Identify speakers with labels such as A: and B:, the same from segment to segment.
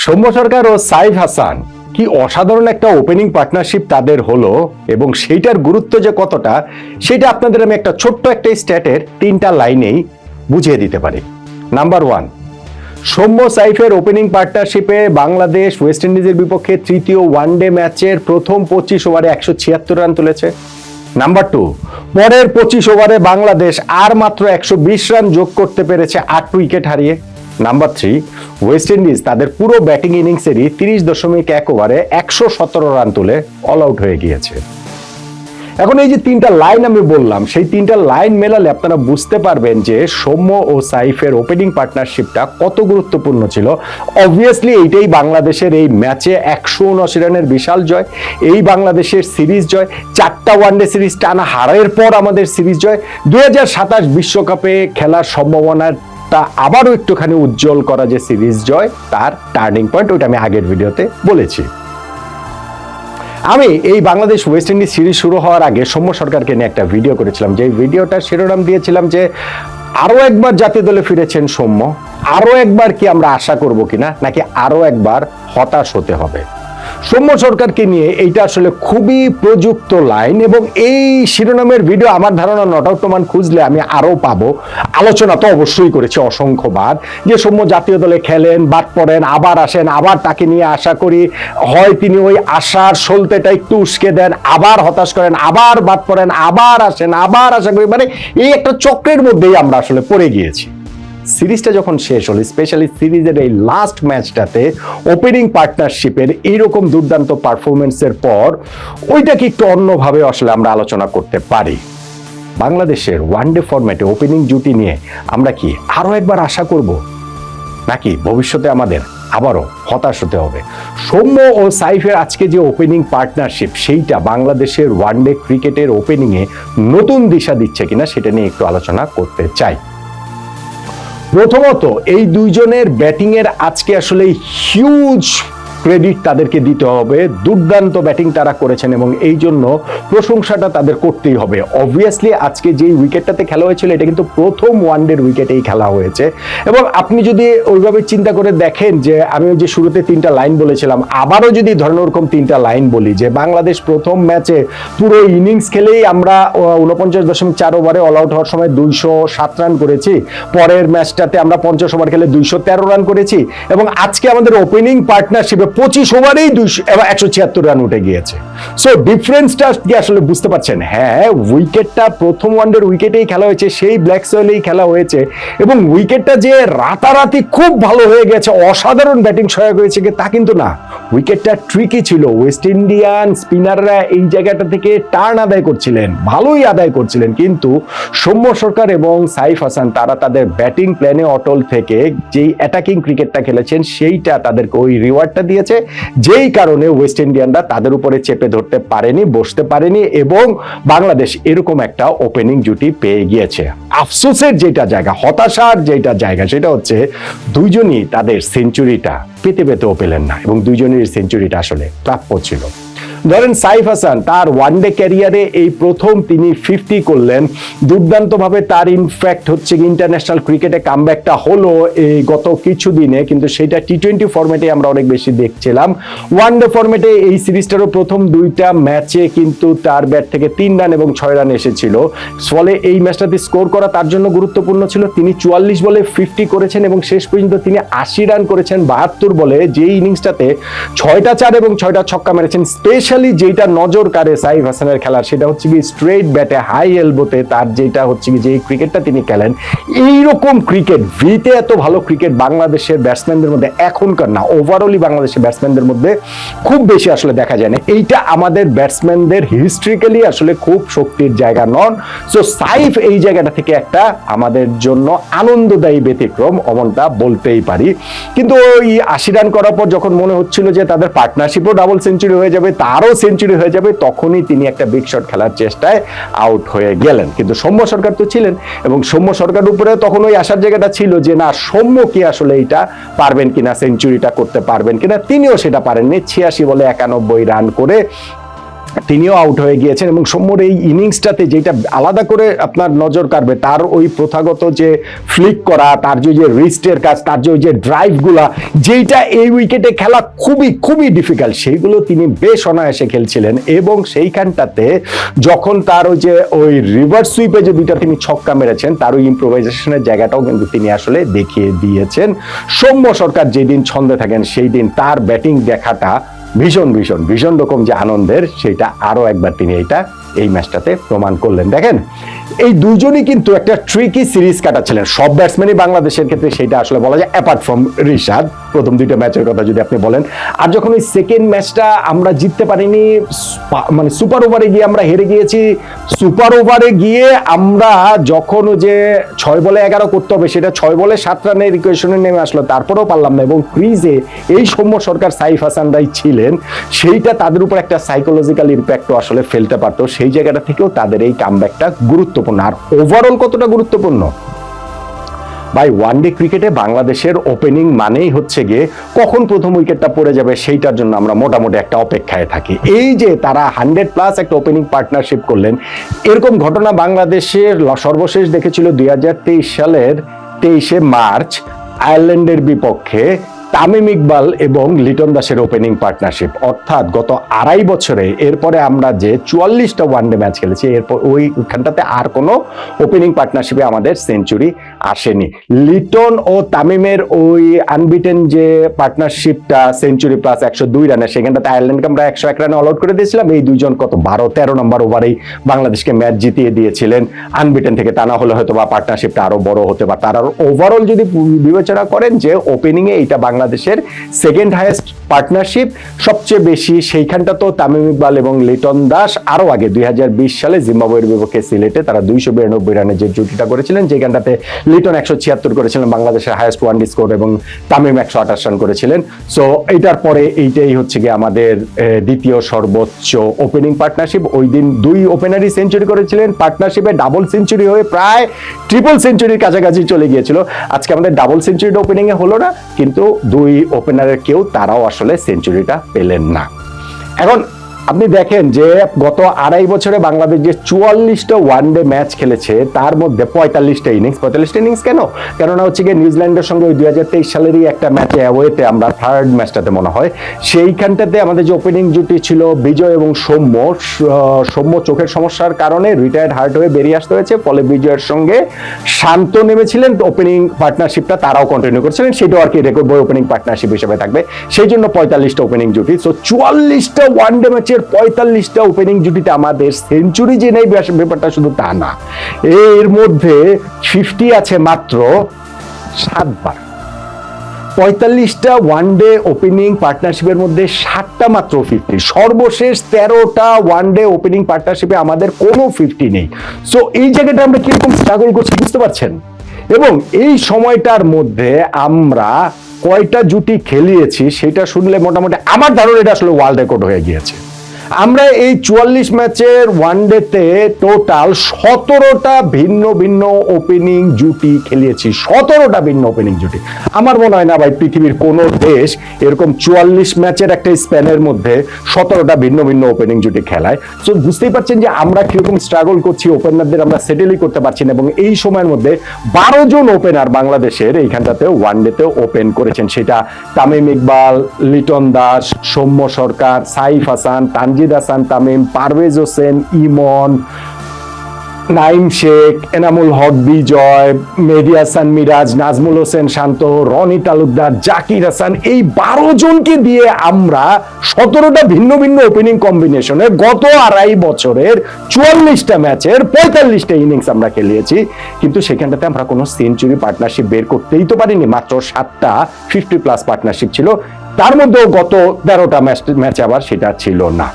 A: সৌম্য সরকার ও সাইফ হাসান কি অসাধারণ একটা ওপেনিং পার্টনারশিপ তাদের হলো এবং সেইটার গুরুত্ব যে কতটা সেটা আপনাদের আমি একটা ছোট্ট একটা স্ট্যাটের 3টা লাইনেই বুঝিয়ে দিতে পারি। নাম্বার 1, সৌম্য সাইফের ওপেনিং পার্টনারশিপে বাংলাদেশ ওয়েস্ট ইন্ডিজের বিপক্ষে তৃতীয় ওয়ানডে ম্যাচের প্রথম 25 ওভারে 176 রান তুলেছে। নাম্বার 2, পরের 25 ওভারে বাংলাদেশ আর মাত্র 120 রান যোগ করতে পেরেছে 8 উইকেট হারিয়ে। নাম্বার 3, ওয়েস্ট ইন্ডিজ তাদের পুরো ব্যাটিং ইনিংসেরই 30.1 ওভারে 117 রান তুলে অল আউট হয়ে গিয়েছে। এখন এই যে 3টা লাইন আমি বললাম, সেই 3টা লাইন মেলালে আপনারা বুঝতে পারবেন যে সৌম্য ও সাইফের ওপেনিং পার্টনারশিপটা কত গুরুত্বপূর্ণ ছিল। অবভিয়াসলি এইটাই বাংলাদেশের এই ম্যাচে 179 রানের বিশাল জয়, এই বাংলাদেশের সিরিজ জয়, 4টা ওয়ানডে সিরিজ টানা হারের পর আমাদের সিরিজ জয়, 2027 বিশ্বকাপে খেলার সম্ভাবনার তা আবারও একটুখানি উজ্জ্বল করা যে সিরিজ জয় তার টার্নিং পয়েন্ট, ওইটা আমি আগের ভিডিওতে বলেছি। আমি এই বাংলাদেশ ওয়েস্ট ইন্ডিজ সিরিজ শুরু হওয়ার আগে সৌম্য সরকারকে নিয়ে একটা ভিডিও করেছিলাম, যে ভিডিওটার শিরোনাম দিয়েছিলাম যে আরো একবার জাতীয় দলে ফিরেছেন সৌম্য, আরো একবার কি আমরা আশা করব কিনা, নাকি আরো একবার হতাশ হতে হবে। সৌম্য সরকারকে নিয়ে এইটা আসলে খুবই প্রযুক্ত লাইন, এবং এই শিরোনামের ভিডিও আমার ধারণা নট আউট প্রমাণ খুঁজলে আমি আরো পাবো। আলোচনা তো অবশ্যই করেছি অসংখ্যবার যে সৌম্য জাতীয় দলে খেলেন, বাদ পড়েন, আবার আসেন, আবার তাকে নিয়ে আশা করি, হয় তিনি ওই আশার সলতেটা একটু উস্কে দেন, আবার হতাশ করেন, আবার বাদ পড়েন, আবার আসেন, আবার আশা করি, মানে এই একটা চক্রের মধ্যেই আমরা আসলে পড়ে গিয়েছি। সিরিজটা যখন শেষ হলো, স্পেশালি সিরিজের এই লাস্ট ম্যাচটাতে ওপেনিং পার্টনারশিপের এইরকম দুর্দান্ত পারফরমেন্সের পর ওইটাকে একটু অন্যভাবে আসলে আমরা আলোচনা করতে পারি। বাংলাদেশের ওয়ানডে ফরম্যাটে ওপেনিং জুটি নিয়ে আমরা কি আরো একবার আশা করব, নাকি ভবিষ্যতে আমাদের আবারও হতাশ হতে হবে? সৌম্য ও সাইফের আজকে যে ওপেনিং পার্টনারশিপ, সেইটা বাংলাদেশের ওয়ানডে ক্রিকেটের ওপেনিংয়ে নতুন দিশা দিচ্ছে কিনা সেটা নিয়ে একটু আলোচনা করতে চাই। প্রথমত, এই দুইজনের ব্যাটিং এর আজকে আসলে হিউজ ক্রেডিট তাদেরকে দিতে হবে। দুর্দান্ত ব্যাটিং তারা করেছেন এবং এই জন্য প্রশংসাটা তাদের করতেই হবে। অবভিয়াসলি আজকে যেই উইকেটটাতে খেলা হয়েছিল এটা কিন্তু প্রথম ওয়ানডের উইকেটেই খেলা হয়েছে, এবং আপনি যদি ওইভাবে চিন্তা করে দেখেন যে আমি যে শুরুতে 3টা লাইন বলেছিলাম, আবারও যদি ধরেন ওরকম 3টা লাইন বলি যে বাংলাদেশ প্রথম ম্যাচে পুরো ইনিংস খেলেই আমরা 49.4 ওভারে অল আউট হওয়ার সময় 207 রান করেছি, পরের ম্যাচটাতে আমরা 50 ওভার খেলে 213 রান করেছি, এবং আজকে আমাদের ওপেনিং পার্টনারশিপে 25 ওভারেই 176 রান উঠে গিয়েছে। সো ডিফারেন্সটা কি আসলে বুঝতে পারছেন? হ্যাঁ, উইকেটটা প্রথম ওয়ানডের উইকেটেই খেলা হয়েছে, সেই ব্ল্যাক সয়েলেই খেলা হয়েছে, এবং উইকেটটা যে রাতারাতি খুব ভালো হয়ে গেছে, অসাধারণ ব্যাটিং সহায়ক হয়েছে তা কিন্তু না। উইকেটটা ট্রিকি ছিল, ওয়েস্ট ইন্ডিয়ান স্পিনাররা এই জায়গাটা থেকে টার্ন আদায় করছিলেন, ভালোই আদায় করছিলেন, কিন্তু সৌম্য সরকার এবং সাইফ হাসান তারা তাদের ব্যাটিং প্ল্যানে অটল থেকে যেই অ্যাটাকিং ক্রিকেটটা খেলেছেন সেইটা তাদেরকে ওই রিওয়ার্ডটা দিয়েছে, যেই কারণে ওয়েস্ট ইন্ডিয়ানরা তাদের উপরে চেপে ধরতে পারেনি, বসতে পারেনি, এবং বাংলাদেশ এরকম একটা ওপেনিং জুটি পেয়ে গিয়েছে। আফসোসের যেটা জায়গা, হতাশার যেটা জায়গা, সেটা হচ্ছে দুইজনই তাদের সেঞ্চুরিটা পেতেও পেলেন না, এবং দুইজনের সেঞ্চুরিটা আসলে প্রাপ্য ছিল। ধরেন সাইফ হাসান তার ওয়ানডে ক্যারিয়ারে এই প্রথম তিনি 50 করলেন, দুর্দান্তভাবে তার ইনফ্যাক্ট হচ্ছে ইন্টারন্যাশনাল ক্রিকেটে কামব্যাকটা হলো এই গত কিছুদিনে, কিন্তু সেটা টি20 ফরম্যাটে আমরা অনেক বেশি দেখছিলাম। ওয়ানডে ফরম্যাটে এই সিরিজটারও প্রথম 2টা ম্যাচে কিন্তু তার ব্যাট থেকে 3 রান এবং 6 রান এসেছিল, ফলে এই ম্যাচটাতে স্কোর করা তার জন্য গুরুত্বপূর্ণ ছিল। তিনি 44 বলে 50 করেছেন এবং শেষ পর্যন্ত তিনি 80 রান করেছেন 72 বলে, যেই ইনিংসটাতে 6টা 4 এবং 6টা ছক্কা মেরেছেন। যেটা নজর কাড়ে সাইফ হাসানের খেলার, সেটা হচ্ছে কি স্ট্রেট ব্যাটে হাই এলবোতে তার যেটা হচ্ছে কি যে ক্রিকেটটা তিনি খেলেন, এইরকম ক্রিকেট ভিতে এত ভালো ক্রিকেট বাংলাদেশের ব্যাটসম্যানদের মধ্যে এখনকার না, ওভারঅলি বাংলাদেশের ব্যাটসম্যানদের মধ্যে খুব বেশি আসলে দেখা যায় না। এইটা আমাদের ব্যাটসম্যানদের হিস্ট্রিক্যালি আসলে খুব শক্তির জায়গা নন। সো সাইফ এই জায়গাটা থেকে একটা আমাদের জন্য আনন্দদায়ী ব্যতিক্রম, অমনটা বলতেই পারি। কিন্তু ওই 80 রান করার পর যখন মনে হচ্ছিল যে তাদের পার্টনারশিপও ডাবল সেঞ্চুরি হয়ে যাবে, তারও সেঞ্চুরি হয়ে যাবে, তখনই তিনি একটা বিগ শট খেলার চেষ্টায় আউট হয়ে গেলেন। কিন্তু সৌম্য সরকার তো ছিলেন, এবং সৌম্য সরকার উপরে তখন ওই আসার জায়গাটা ছিল যে না, সৌম্য কি আসলে এইটা পারবেন কিনা, সেঞ্চুরিটা করতে পারবেন কিনা। তিনিও সেটা পারেননি, 86 বলে 91 রান করে তিনিও আউট হয়ে গিয়েছেন এবং সৌম্যর এই ইনিংসটাতে যেটা আলাদা করে আপনার নজর কাড়বে তার ওই প্রথাগত যে ফ্লিক করা, তার যে রিস্টের কাজ, তার যে ওই যে ড্রাইভগুলা, যেটা এই উইকেটে খেলা খুবই খুবই ডিফিকাল্ট, সেইগুলো তিনি বেশ অনায়াসে খেলছিলেন। এবং সেইখানটাতে যখন তার ওই যে ওই রিভার্স সুইপে যে দুইটা তিনি ছক্কা মেরেছেন, তার ওই ইম্প্রোভাইজেশনের জায়গাটাও কিন্তু তিনি আসলে দেখিয়ে দিয়েছেন। সৌম্য সরকার যেদিন ছন্দে থাকেন সেই দিন তার ব্যাটিং দেখাটা ভীষণ ভীষণ ভীষণ রকম যে আনন্দের, সেটা আরো একবার তিনি এই ম্যাচটাতে প্রমাণ করলেন। দেখেন এই দুজনই কিন্তু একটা ট্রিকি সিরিজ কাটাচ্ছিলেন, সব ব্যাটসম্যানই বাংলাদেশের ক্ষেত্রে সেটা আসলে বলা যায়, অ্যাপার্ট ফ্রম রিশাদ প্রথম দুইটা ম্যাচের কথা যদি আপনি বলেন। আর যখন ওই সেকেন্ড ম্যাচটা আমরা জিততে পারিনি, মানে সুপার ওভারে গিয়ে আমরা হেরে গিয়েছি, সুপার ওভারে গিয়ে আমরা যখন যে 6 বলে 11 করতে হবে সেটা 6 বলে 7 রানের ইকুয়েশনে নেমে আসলো, তারপরেও পারলাম না। এবং ক্রিজে এই সৌম্য সরকার, সাইফ হাসানরাই ছিলেন, সেইটা তাদের উপর একটা সাইকোলজিক্যাল ইম্প্যাক্টও আসলে ফেলতে পারতো। সেই জায়গাটা থেকেও তাদের এই কামব্যাকটা গুরুত্বপূর্ণ। আর ওভারঅল কতটা গুরুত্বপূর্ণ ভাই, ওয়ানডে ক্রিকেটে বাংলাদেশের ওপেনিং মানেই হচ্ছে গিয়ে কখন প্রথম উইকেটটা পড়ে যাবে সেইটার জন্য আমরা মোটামুটি একটা অপেক্ষায় থাকি। এই যে তারা 100+ একটা ওপেনিং পার্টনারশিপ করলেন, এরকম ঘটনা বাংলাদেশের সর্বশেষ দেখেছিল 2023 সালের 23শে মার্চ আয়ারল্যান্ডের বিপক্ষে তামিম ইকবাল এবং লিটন দাসের ওপেনিং পার্টনারশিপ। অর্থাৎ গত 2.5 বছরে এরপরে আমরা যে 44টা ওয়ানডে ম্যাচ খেলেছি, এরপর ওইখানটাতে আর কোনো ওপেনিং পার্টনারশিপে আমাদের সেঞ্চুরি আসেনি। লিটন ও তামিমের ওই আনবিটেন যে পার্টনারশিপটা সেঞ্চুরি প্লাস 102 রানে, সেখানটাতে আয়ারল্যান্ডকে আমরা 101 রানে অল আউট করে দিয়েছিলাম। এই দুইজন কত 12-13 নম্বর ওভারেই বাংলাদেশকে ম্যাচ জিতিয়ে দিয়েছিলেন আনবিটেন থেকে। তা না হলে হয়তো বা পার্টনারশিপটা আরো বড় হতে পারত। আর ওভারঅল যদি বিবেচনা করেন যে ওপেনিং এ এইটা বাংলাদেশের সেকেন্ড হাইয়েস্ট পার্টনারশিপ, সবচেয়ে বেশি সেইখানটা তো তামিম ইকবাল এবং লিটন দাস আরো আগে 2020 সালে জিম্বাবুয়ের বিপক্ষে সিলেটে তারা 292 রানের যে জুটিটা করেছিলেন, যেখানটাতে লিটন 176 করেছিলেন, বাংলাদেশের হাইয়েস্ট ওয়ানডে স্কোর, এবং তামিম 128 রান করেছিলেন। সো এইটার পরে এইটাই হচ্ছে গিয়ে আমাদের দ্বিতীয় সর্বোচ্চ ওপেনিং পার্টনারশিপ। ওই দিন 2 ওপেনারই সেঞ্চুরি করেছিলেন, পার্টনারশিপে ডাবল সেঞ্চুরি হয়ে প্রায় ট্রিপল সেঞ্চুরির কাছাকাছি চলে গিয়েছিল। আজকে আমাদের ডাবল সেঞ্চুরিটা ওপেনিং এ হলো না, কিন্তু 2 ওপেনারের কেউ তারাও আসলে সেঞ্চুরিটা পেলেন না। এখন আপনি দেখেন যে গত 2.5 বছরে বাংলাদেশ যে 44টা ওয়ানডে ম্যাচ খেলেছে, তার মধ্যে 45টা ইনিংস কেন? কেননা হচ্ছে গিয়ে নিউজিল্যান্ডের সঙ্গে ওই 2023 সালেরই একটা ম্যাচে অ্যাওয়েতে আমরা থার্ড ম্যাচটাতে মনে হয়, সেইখানটাতে আমাদের যে ওপেনিং জুটি ছিল বিজয় এবং সৌম্য চোখের সমস্যার কারণে রিটায়ার্ড হার্ট হয়ে বেরিয়ে আসতে হয়েছে, ফলে বিজয়ের সঙ্গে শান্ত নেমেছিলেন, ওপেনিং পার্টনারশিপটা তারাও কন্টিনিউ করছিলেন, সেটাও আর কি রেকর্ড বই ওপেনিং পার্টনারশিপ হিসেবে থাকবে। সেই জন্য 45টা ওপেনিং জুটি। সো 44টা ওয়ানডে ম্যাচের 45টা ওপেনিং জুটিতে আমাদের সেঞ্চুরি যে নেই ব্যাপারটা শুধু তা না, এর মধ্যে 50 আছে মাত্র 7 বার। 45টা ওয়ানডে ওপেনিং পার্টনারশিপের মধ্যে 7টা মাত্র 50। সর্বশেষ 13টা ওয়ানডে ওপেনিং পার্টনারশিপে আমাদের কোনো 50 নেই। সো এই জায়গাটা আমরা কিরকম স্ট্রাগল করছি বুঝতে পারছেন? এবং এই সময়টার মধ্যে আমরা কয়টা জুটি খেলিয়েছি সেটা শুনলে মোটামুটি আমার ধারণা এটা আসলে ওয়ার্ল্ড রেকর্ড হয়ে গিয়েছে। আমরা এই 44 ম্যাচের ওয়ানডেতে টোটাল 17টা ভিন্ন ভিন্ন ওপেনিং জুটি খেলিয়েছি। 17টা ভিন্ন ওপেনিং জুটি। আমার মনে হয় না ভাই পৃথিবীর কোন দেশ এরকম 44 ম্যাচের একটা স্প্যানের মধ্যে 17টা ভিন্ন ভিন্ন ওপেনিং জুটি খেলায়। সো বুঝতেই পারছেন যে আমরা কিরকম স্ট্রাগল করছি, ওপেনারদের আমরা সেটেলই করতে পারছি না। এবং এই সময়ের মধ্যে 12 জন ওপেনার বাংলাদেশের এইখানটাতে ওয়ানডেতে ওপেন করেছেন, সেটা তামিম ইকবাল, লিটন দাস, সৌম্য সরকার, সাইফ হাসান, তানজিদ হাসান তামিম, পারভেজ হোসেন, ইমন, নাইম শেখ, এনামুল হক বিজয়, মেহেদী হাসান মিরাজ, নাজমুল হোসেন শান্ত, রনি তালুকদার, জাকির হাসান, এই 12 জনকে দিয়ে আমরা 17টা ভিন্ন ভিন্ন ওপেনিং কম্বিনেশনে গত 2.5 বছরের 44টা ম্যাচের 45টা ইনিংস আমরা খেলিয়েছি। কিন্তু সেখানটাতে আমরা কোনো সেঞ্চুরি পার্টনারশিপ বের করতেই তো পারিনি। মাত্র 7টা 50+ পার্টনারশিপ ছিল, তার মধ্যেও গত 13টা ম্যাচে আবার সেটা ছিল না।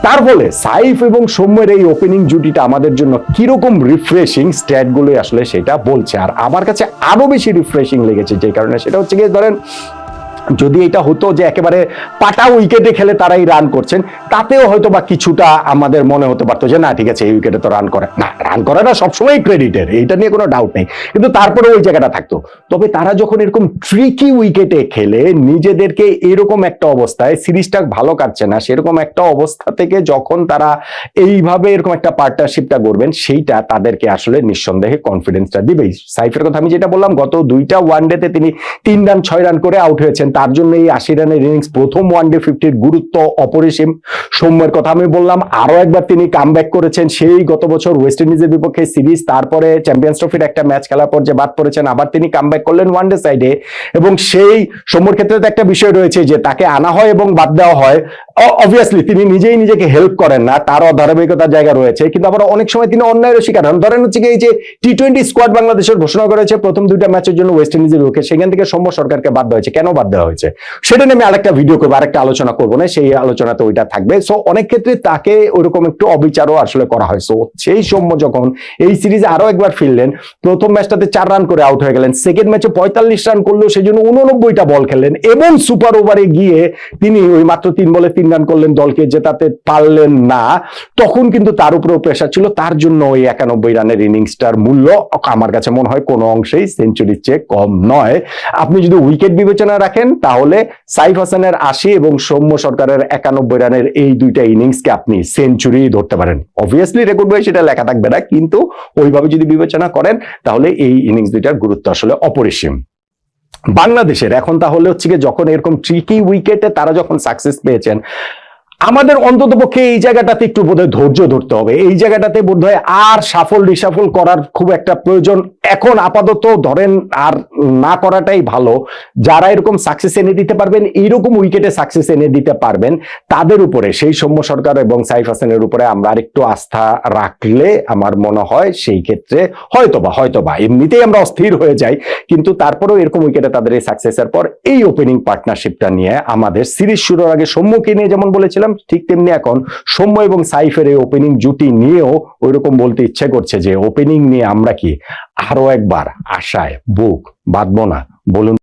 A: তার ফলে সাইফ এবং সৌম্যের এই ওপেনিং জুটিটা আমাদের জন্য কিরকম রিফ্রেশিং, স্ট্যাটগুলোই আসলে সেটা বলছে। আর আমার কাছে আরো বেশি রিফ্রেশিং লেগেছে যে কারণে, সেটা হচ্ছে গিয়ে ধরেন যদি এটা হতো যে একেবারে পাটা উইকেটে খেলে তারাই রান করছেন, তাতেও হয়তো বা কিছুটা আমাদের মনে হতে পারতো যে না ঠিক আছে এই উইকেটে তো রান করে না সবসময় ক্রেডিটের, এইটা নিয়ে কোনো ডাউট নেই, কিন্তু তারপরে ওই জায়গাটা থাকতো। তবে তারা যখন এরকম ট্রিকি উইকেটে খেলে নিজেদেরকে এরকম একটা অবস্থায়, সিরিজটা ভালো কাটছে না সেরকম একটা অবস্থা থেকে যখন তারা এইভাবে এরকম একটা পার্টনারশিপটা করবেন, সেইটা তাদেরকে আসলে নিঃসন্দেহে কনফিডেন্সটা দিবেই। সাইফের কথা আমি যেটা বললাম, গত 2টা ওয়ানডেতে তিনি 3 রান 6 রান করে আউট হয়েছেন, তার জন্য এই 80 রানের ইনিংস, প্রথম ওয়ানডে 50-র গুরুত্ব অপরিসীম। সৌম্যের কথা আমি বললাম, আরো একবার তিনি কামব্যাক করেছেন, সেই গত বছর ওয়েস্ট ইন্ডিজের বিপক্ষে সিরিজ, তারপরে চ্যাম্পিয়ন্স ট্রফির একটা ম্যাচ খেলার পর যে বাদ পড়েছেন, আবার তিনি কামব্যাক করলেন ওয়ানডে সাইডে। এবং সেই সৌম্যর ক্ষেত্রে তো একটা বিষয় রয়েছে যে তাকে আনা হয় এবং বাদ দেওয়া হয়, অবভিয়াসলি তিনি নিজেই নিজেকে হেল্প করেন না, তারও ধারাবাহিকতার জায়গা রয়েছে, কিন্তু আবার অনেক সময় তিনি অন্যায়ের শিকার হন। ধরেন হচ্ছে এই যে টি-20 স্কোয়াড বাংলাদেশের ঘোষণা করেছে প্রথম 2টা ম্যাচের জন্য ওয়েস্ট ইন্ডিজের বিপক্ষে, সেখান থেকে সৌম্য সরকারকে বাদ দেওয়া হয়েছে। কেন বাদ দেওয়া হয়েছে সেটা নিয়ে আমি আরেকটা ভিডিও করবো, আরেকটা আলোচনা করবো না, সেই আলোচনাতে ওইটা থাকবে। সো অনেক ক্ষেত্রে তাকে ওইরকম একটু অবিচারও আসলে করা হয়। সো সেই সৌম্য যখন এই সিরিজে আরো একবার ফিরলেন, প্রথম ম্যাচটাতে 4 রান করে আউট হয়ে গেলেন, সেকেন্ড ম্যাচে 45 রান করলেও সেই জন্য 89টা বল খেললেন, এবং সুপার ওভারে গিয়ে তিনি ওই মাত্র 3 বলে 3 রান করলেন, দলকে জেতাতে পারলেন না। তখন কিন্তু তার উপরেও প্রেশার ছিল, তার জন্য ওই 91 রানের ইনিংসটার মূল্য আমার কাছে মনে হয় কোনো অংশেই সেঞ্চুরির চেয়ে কম নয়। আপনি যদি উইকেট বিবেচনা রাখেন তাহলে সাইফ হাসানের 80 এবং সৌম্য সরকারের 91 রানের এই 2টা ইনিংসকে আপনি সেঞ্চুরি ধরতে পারেন। অবভিয়াসলি রেকর্ড বই সেটা লেখা থাকবে না, কিন্তু ওইভাবে যদি বিবেচনা করেন তাহলে এই ইনিংস 2টার গুরুত্ব আসলে অপরিসীম। বাংলাদেশের এখন তাহলে হচ্ছে যখন এরকম ট্রিকি উইকেটে তারা যখন সাকসেস পেয়েছেন, আমাদের অন্তত পক্ষে এই জায়গাটাতে একটু বোধহয় ধৈর্য ধরতে হবে। এই জায়গাটাতে বোধহয় আর সাফল রিসাফল করার খুব একটা প্রয়োজন এখন আপাতত ধরেন আর না করাটাই ভালো। যারা এরকম সাকসেস এনে দিতে পারবেন, এইরকম উইকেটে সাকসেস এনে দিতে পারবেন, তাদের উপরে, সেই সৌম্য সরকার এবং সাইফ হাসানের উপরে আমরা আরেকটু আস্থা রাখলে আমার মনে হয় সেই ক্ষেত্রে হয়তোবা এমনিতেই আমরা অস্থির হয়ে যাই, কিন্তু তারপরেও এরকম উইকেটে তাদের এই সাকসেসের পর এই ওপেনিং পার্টনারশিপটা নিয়ে আমাদের সিরিজ শুরুর আগে সৌম্যকে নিয়ে যেমন বলেছিলাম, ঠিক তেমনি এখন সৌম্য এবং সাইফের এই ওপেনিং জুটি নিয়েও ওইরকম বলতে ইচ্ছে করছে যে ওপেনিং নিয়ে আমরা কি আরো একবার আশায় বুক বাঁধবো না? বলুন।